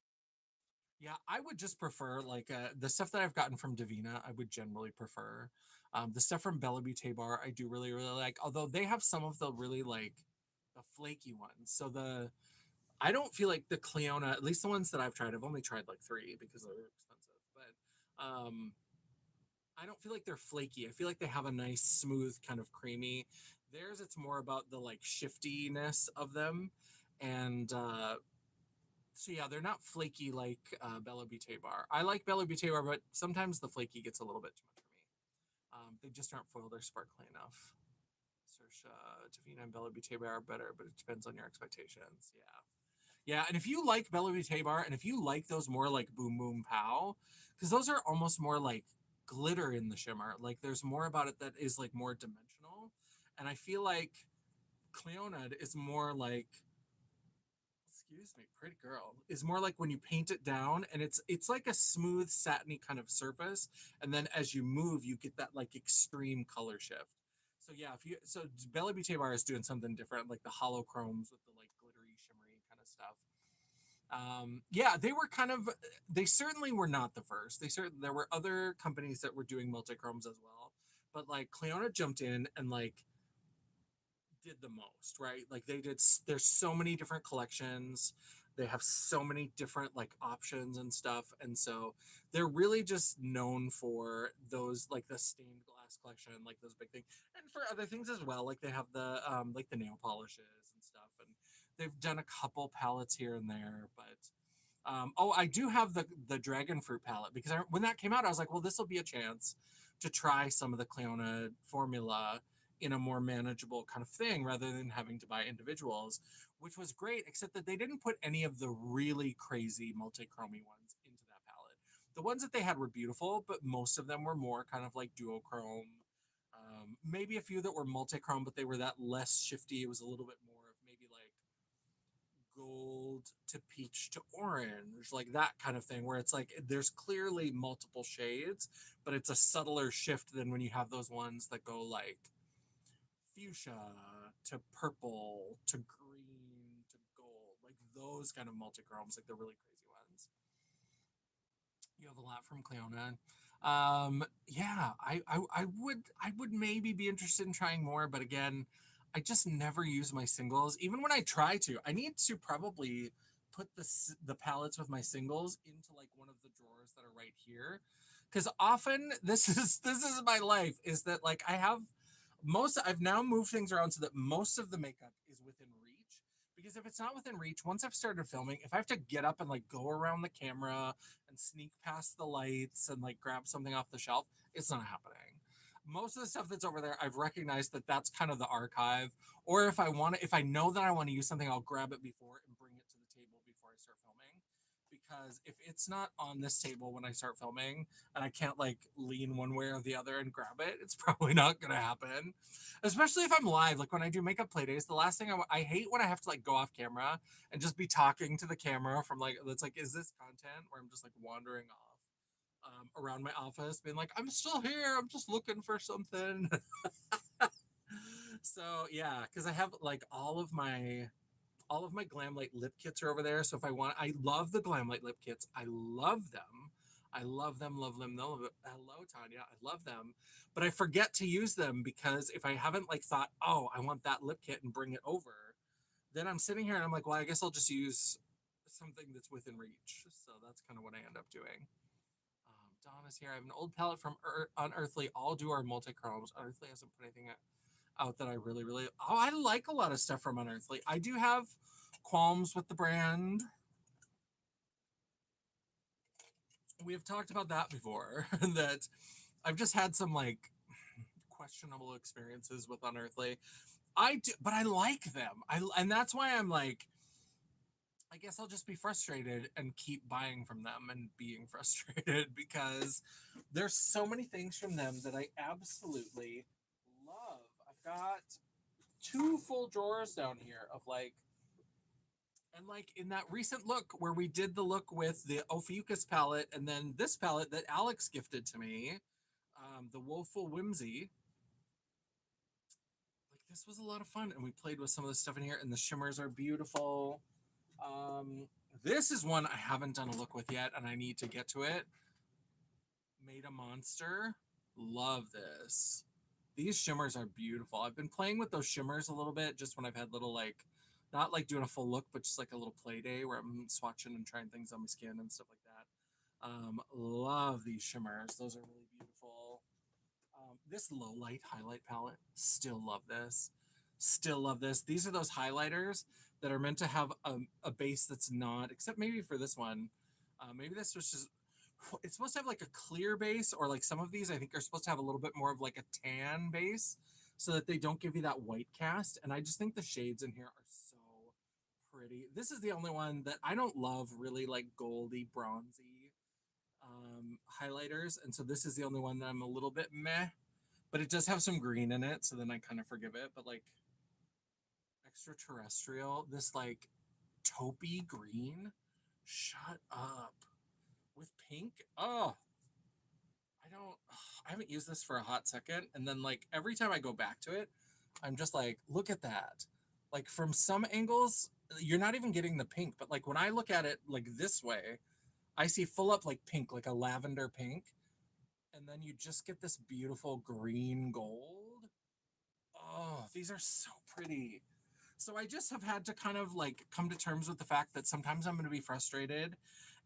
yeah, I would just prefer like the stuff that I've gotten from Davina. I would generally prefer the stuff from Bella Beauté Bar. I do really really like. Although they have some of the really like the flaky ones. So the I don't feel like the Cleona, at least the ones that I've tried. I've only tried like three because they're expensive. But I don't feel like they're flaky. I feel like they have a nice smooth kind of creamy. Theirs, it's more about the like shiftiness of them, and so yeah, they're not flaky like Bella Beauté Bar. I like Bella Beauté Bar, but sometimes the flaky gets a little bit too much for me. They just aren't foiled or sparkly enough. Search Davina and Bella Beauté Bar are better, but it depends on your expectations. Yeah. Yeah, and if you like Bella Beauté Bar, and if you like those more like Boom Boom Pow, because those are almost more like glitter in the shimmer. Like there's more about it that is like more dimensional. And I feel like Cleonid is more like excuse me, pretty girl is more like when you paint it down and it's like a smooth satiny kind of surface, and then as you move you get that like extreme color shift. So yeah, if you so Belly Beauty Bar is doing something different, like the hollow chromes with the like glittery shimmery kind of stuff. Yeah, they were kind of, they certainly were not the first. There were other companies that were doing multichromes as well, but like Cleona jumped in and like did the most, right? Like they did, there's so many different collections. They have so many different like options and stuff. And so they're really just known for those, like the stained glass collection, like those big things. And for other things as well, like they have the like the nail polishes and stuff. And they've done a couple palettes here and there, but oh, I do have the dragon fruit palette because when that came out, I was like, well, this will be a chance to try some of the Cleona formula in a more manageable kind of thing rather than having to buy individuals, which was great, except that they didn't put any of the really crazy multi-chromy ones into that palette. The ones that they had were beautiful, but most of them were more kind of like duochrome. Maybe a few that were multi-chrome, but they were that less shifty. It was a little bit more of maybe like gold to peach to orange, like that kind of thing, where it's like there's clearly multiple shades, but it's a subtler shift than when you have those ones that go like fuchsia to purple to green to gold, like those kind of multichromes, like the really crazy ones. You have a lot from Cleona. Yeah, I would maybe be interested in trying more, but again, I just never use my singles. Even when I try to, I need to probably put the palettes with my singles into like one of the drawers that are right here, because often this is my life, is that like I've now moved things around so that most of the makeup is within reach. Because if it's not within reach, once I've started filming, if I have to get up and like go around the camera and sneak past the lights and like grab something off the shelf, it's not happening. Most of the stuff that's over there, I've recognized that that's kind of the archive. Or if I know that I want to use something, I'll grab it before and bring it to the table before I start filming. Because if it's not on this table when I start filming and I can't like lean one way or the other and grab it, it's probably not going to happen. Especially if I'm live, like when I do makeup play days, the last thing I hate when I have to like go off camera and just be talking to the camera from like, that's like, is this content where I'm just like wandering off around my office, being like, I'm still here, I'm just looking for something. So yeah, because I have like all of my Glam Light lip kits are over there. So if I want, I love the Glam Light lip kits. I love them. I love them, love them, love them. Hello, Tanya. I love them. But I forget to use them because if I haven't like thought, oh, I want that lip kit and bring it over, then I'm sitting here and I'm like, well, I guess I'll just use something that's within reach. So that's kind of what I end up doing. Donna's here. I have an old palette from Unearthly. All do our multi-chromes. Unearthly hasn't put anything out that I really, really. Oh, I like a lot of stuff from Unearthly. I do have qualms with the brand. We have talked about that before. That I've just had some like questionable experiences with Unearthly. I do, but I like them. And that's why I'm like, I guess I'll just be frustrated and keep buying from them and being frustrated because there's so many things from them that I absolutely love. I've got two full drawers down here of like, and like in that recent look where we did the look with the Ophiuchus palette and then this palette that Alex gifted to me, the Woeful Whimsy, like this was a lot of fun. And we played with some of the stuff in here and the shimmers are beautiful. Um, this is one I haven't done a look with yet and I need to get to it. Made a Monster. Love this. These shimmers are beautiful. I've been playing with those shimmers a little bit just when I've had little like, not like doing a full look, but just like a little play day where I'm swatching and trying things on my skin and stuff like that. Love these shimmers. Those are really beautiful. This low light highlight palette, still love this. Still love this. These are those highlighters that are meant to have a base that's not, except maybe for this one. Maybe this was just, it's supposed to have like a clear base, or like some of these I think are supposed to have a little bit more of like a tan base so that they don't give you that white cast. And I just think the shades in here are so pretty. This is the only one that I don't love really like goldy, bronzy highlighters. And so this is the only one that I'm a little bit meh, but it does have some green in it. So then I kind of forgive it. But like extraterrestrial, this like taupey green. Shut up. With pink? Oh, I don't. I haven't used this for a hot second, and then like every time I go back to it, I'm just like, look at that. Like from some angles, you're not even getting the pink, but like when I look at it like this way, I see full up like pink, like a lavender pink, and then you just get this beautiful green gold. Oh, these are so pretty. So I just have had to kind of like come to terms with the fact that sometimes I'm going to be frustrated.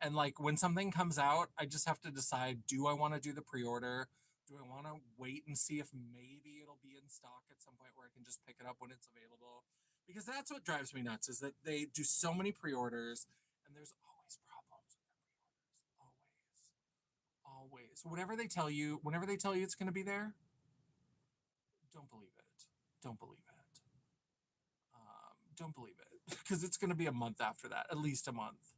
And like when something comes out, I just have to decide, do I want to do the pre-order? Do I want to wait and see if maybe it'll be in stock at some point where I can just pick it up when it's available? Because that's what drives me nuts is that they do so many pre-orders and there's always problems with their pre-orders. Always. Always. Whenever they tell you it's going to be there, don't believe it. Don't believe it. Don't believe it because it's going to be a month after that, at least a month.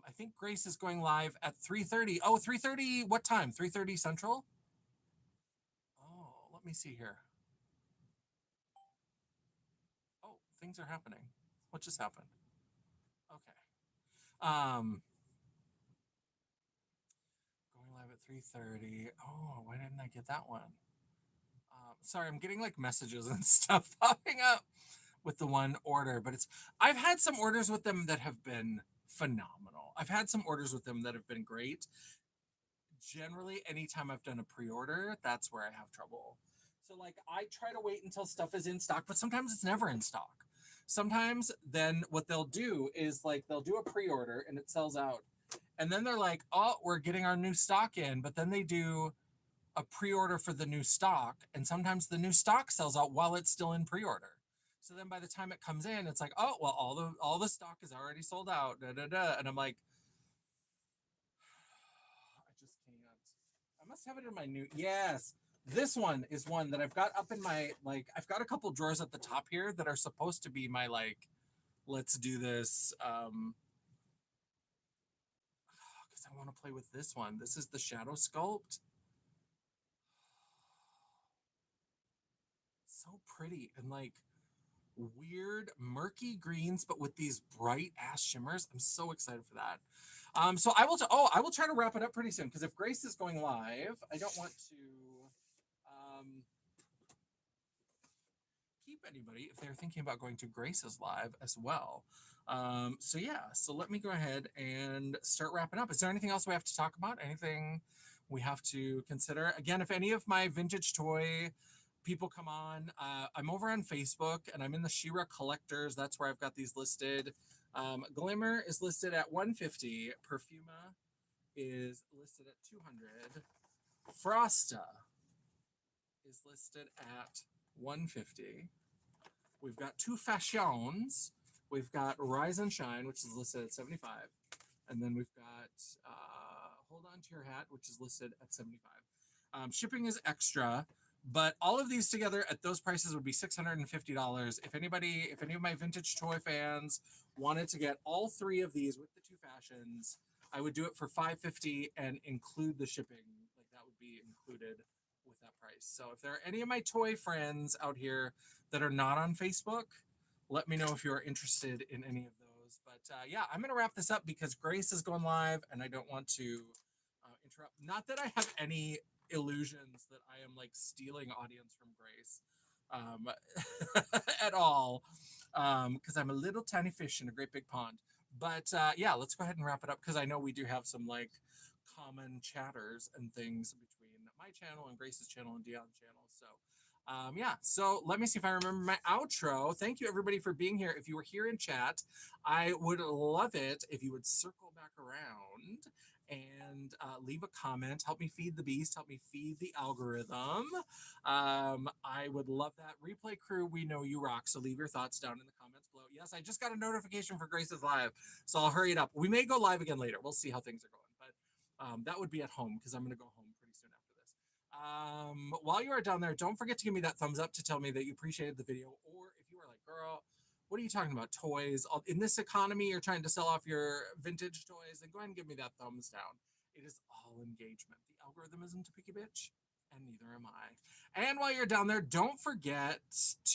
I think Grace is going live at 3:30. Oh, 3:30. What time? 3:30 Central. Oh, let me see here. Oh, things are happening. What just happened? Okay. Going live at 3:30. Oh, why didn't I get that one? Sorry, I'm getting like messages and stuff popping up with the one order, but I've had some orders with them that have been phenomenal. I've had some orders with them that have been great. Generally, anytime I've done a pre-order, that's where I have trouble. So like I try to wait until stuff is in stock, but sometimes it's never in stock. Sometimes then what they'll do is like they'll do a pre-order and it sells out. And then they're like, "Oh, we're getting our new stock in." But then they do a pre-order for the new stock, and sometimes the new stock sells out while it's still in pre-order. So then by the time it comes in, it's like, "Oh, well, all the stock is already sold out." Da, da, da. And I'm like, I just can't. I must have it in my new. Yes, this one is one that I've got up in my like. I've got a couple drawers at the top here that are supposed to be my like. Let's do this. Because I want to play with this one. This is the Shadow Sculpt. So pretty and like weird murky greens, but with these bright ass shimmers. I'm so excited for that. So I will try to wrap it up pretty soon because if Grace is going live, I don't want to um, keep anybody if they're thinking about going to Grace's live as well. So yeah, so let me go ahead and start wrapping up. Is there anything else we have to talk about? Anything we have to consider? Again, if any of my vintage toy people come on, I'm over on Facebook and I'm in the Shira collectors. That's where I've got these listed. Glimmer is listed at 150. Perfuma is listed at 200. Frosta is listed at 150. We've got two fashions. We've got Rise and Shine, which is listed at 75. And then we've got Hold On to Your Hat, which is listed at 75. Shipping is extra, but all of these together at those prices would be $650. If any of my vintage toy fans wanted to get all three of these with the two fashions, I would do it for $550 and include the shipping. Like that would be included with that price. So if there are any of my toy friends out here that are not on Facebook, let me know if you're interested in any of those. But yeah, I'm going to wrap this up because Grace is going live and I don't want to interrupt. Not that I have any illusions that I am like stealing audience from Grace at all because I'm a little tiny fish in a great big pond. But yeah, let's go ahead and wrap it up because I know we do have some like common chatters and things between my channel and Grace's channel and Dion's channel. So yeah, so let me see if I remember my outro. Thank you everybody for being here. If you were here in chat, I would love it if you would circle back around and leave a comment. Help me feed the beast. Help me feed the algorithm. I would love that. Replay crew, we know you rock. So leave your thoughts down in the comments below. Yes, I just got a notification for Grace's live, so I'll hurry it up. We may go live again later. We'll see how things are going, but that would be at home because I'm going to go home pretty soon after this. While you are down there, don't forget to give me that thumbs up to tell me that you appreciated the video, or if you are like, girl, what are you talking about? Toys. In this economy, you're trying to sell off your vintage toys, then go ahead and give me that thumbs down. It is all engagement. The algorithm isn't a picky bitch, and neither am I. And while you're down there, don't forget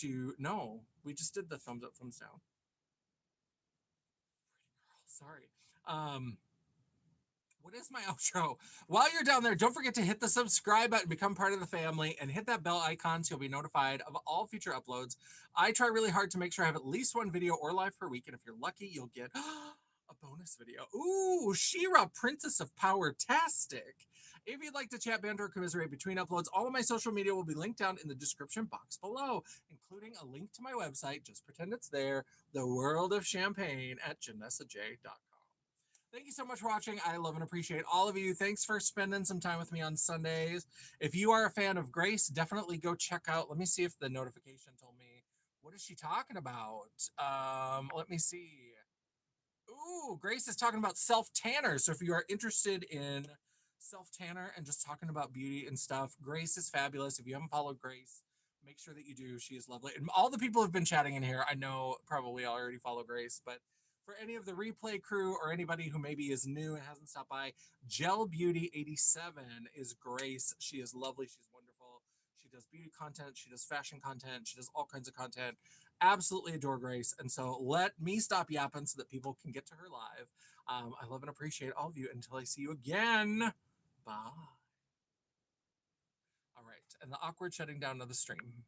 to, no, we just did the thumbs up, thumbs down. Sorry. Um, what is my outro? While you're down there, don't forget to hit the subscribe button, become part of the family, and hit that bell icon so you'll be notified of all future uploads. I try really hard to make sure I have at least one video or live per week, and if you're lucky, you'll get a bonus video. Ooh, Shira, Princess of Power Tastic. If you'd like to chat, banter, or commiserate between uploads, all of my social media will be linked down in the description box below, including a link to my website. Just pretend it's there, The World of Champagne at janessaj.com. Thank you so much for watching. I love and appreciate all of you. Thanks for spending some time with me on Sundays. If you are a fan of Grace, definitely go check out. Let me see if the notification told me. What is she talking about? Let me see. Ooh, Grace is talking about self tanner. So if you are interested in self tanner and just talking about beauty and stuff, Grace is fabulous. If you haven't followed Grace, make sure that you do. She is lovely. And all the people who've been chatting in here, I know probably already follow Grace, but for any of the replay crew or anybody who maybe is new and hasn't stopped by, Gel Beauty 87 is Grace. She is lovely. She's wonderful. She does beauty content. She does fashion content. She does all kinds of content. Absolutely adore Grace. And so let me stop yapping so that people can get to her live. I love and appreciate all of you. Until I see you again. Bye. All right. And the awkward shutting down of the stream.